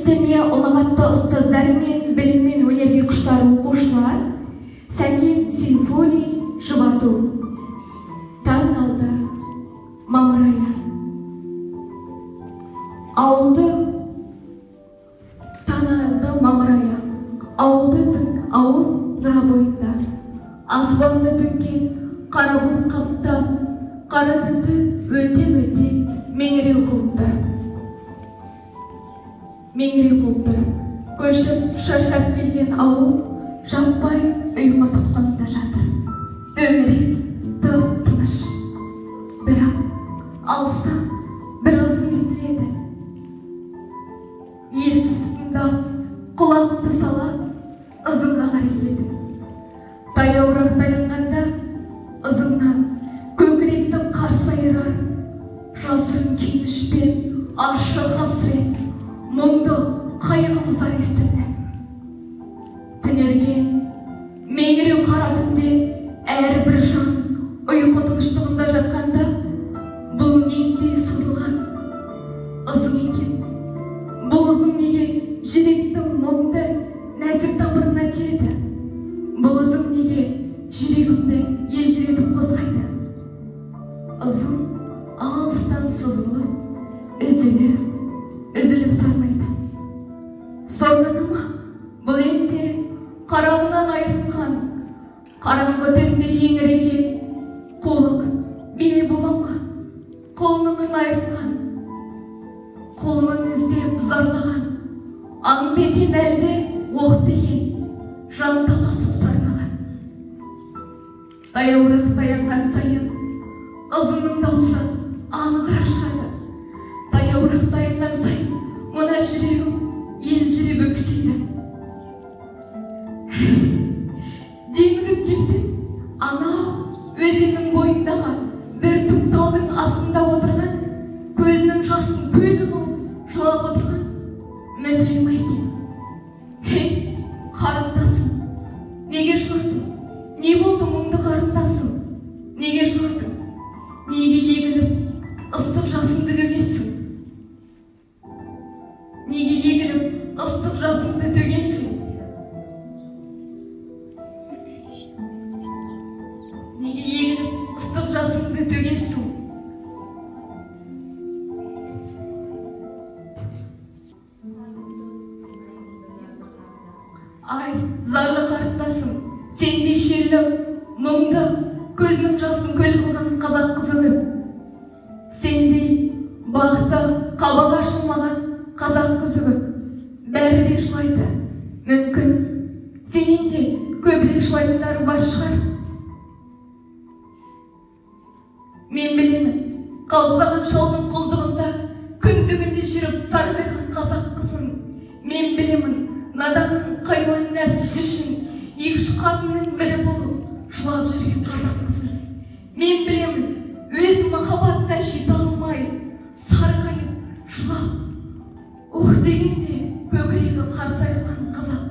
Истеме ұлағатты ұстаздар мен білім мен өнерге құштар оқушылар, сәкен симфоний жұбату. Таң алды, мамыр айы. Ауылды таң алды, мамыр айы. Ауылды түн, ауыл нұра бойында. Аспанды түнген қара бұлт қаптап, қара түнді өте-өте меңіреу қылыптыр. Меңіреу қылыптыр. Көшіп шаршап келген ауыл жаппай ұйқы тұтқанда жатыр. Дөңірек тып-тыныш. Бірақ алыстан бір ызың естіледі. Еріксіз тыңдап, құлағымды сала ызыңға қарай келдім. Таяуырақ таянғанда ызыңнан көкіректі қарсы айырар жасырын күйініш пен ащы қасірет, мұңды қайғылы зар естілді. Түнерген меңіреу қара түнде әрбір жан ұйқы тыныштығында жатқанда бұл нендей сызылған ызың екен. Бұл ызың неге жүректің мұңды нәзік тамырына тиеді? Бұл ызың неге жүрегімді елжіретіп қозғайды? Ызың алыстан сызылып, үзіліп сарнайды. Соңына ма бұл елде қарауынан айырылған, қараңғы түнде еңіреген қулық бие бола ма? Құлынынан айырылған, құлынын іздеп зарлаған, аң бекен әлде оқ деген жан таласып сарнаған. Таяуырақ таянған сайын ызыңның даусы анығырақ шығады. Таяуырақ таянған сайын мына жүрегім елжіреп өксиді. Демігіп келсем, анау өзеннің бойындағы бір түп талдың астында отырған, көзінің жасын көл қылып жылап отырған Мүсілім екен. Хей, қарындасым, неге жыладың? Не болды мұңды қарындасым? Неге жыладың? Неге егіліп ыстық жасыңды төгесің? Неге егіліп ыстық жасыңды төгесің? Неге егіліп ыстық жасыңды төгесің? Ай, зарлы қарындасым, сендей шерлі, мұңды, көзінің жасын көл қылған қазақ қызы көп. Сендей бақты қабақ ашылмаған қазақ қызы көп. Бәрі де жылайды, мүмкін. Сенен де көбірек жылайтындар бар шығар. Мен білемін, қаусаған шалдың құлдығында күндігінде жүріп сарғайған қазақ қызын. Мен білемін, наданның қайуан нәпсісі үшін екі шыққанының бірі болып жылап жүрген қазақ қызын. Мен білемін, өз махаббатта жете алмай сарғайып жылап, ух дегенде көкірегі қарсы айырылған қазақ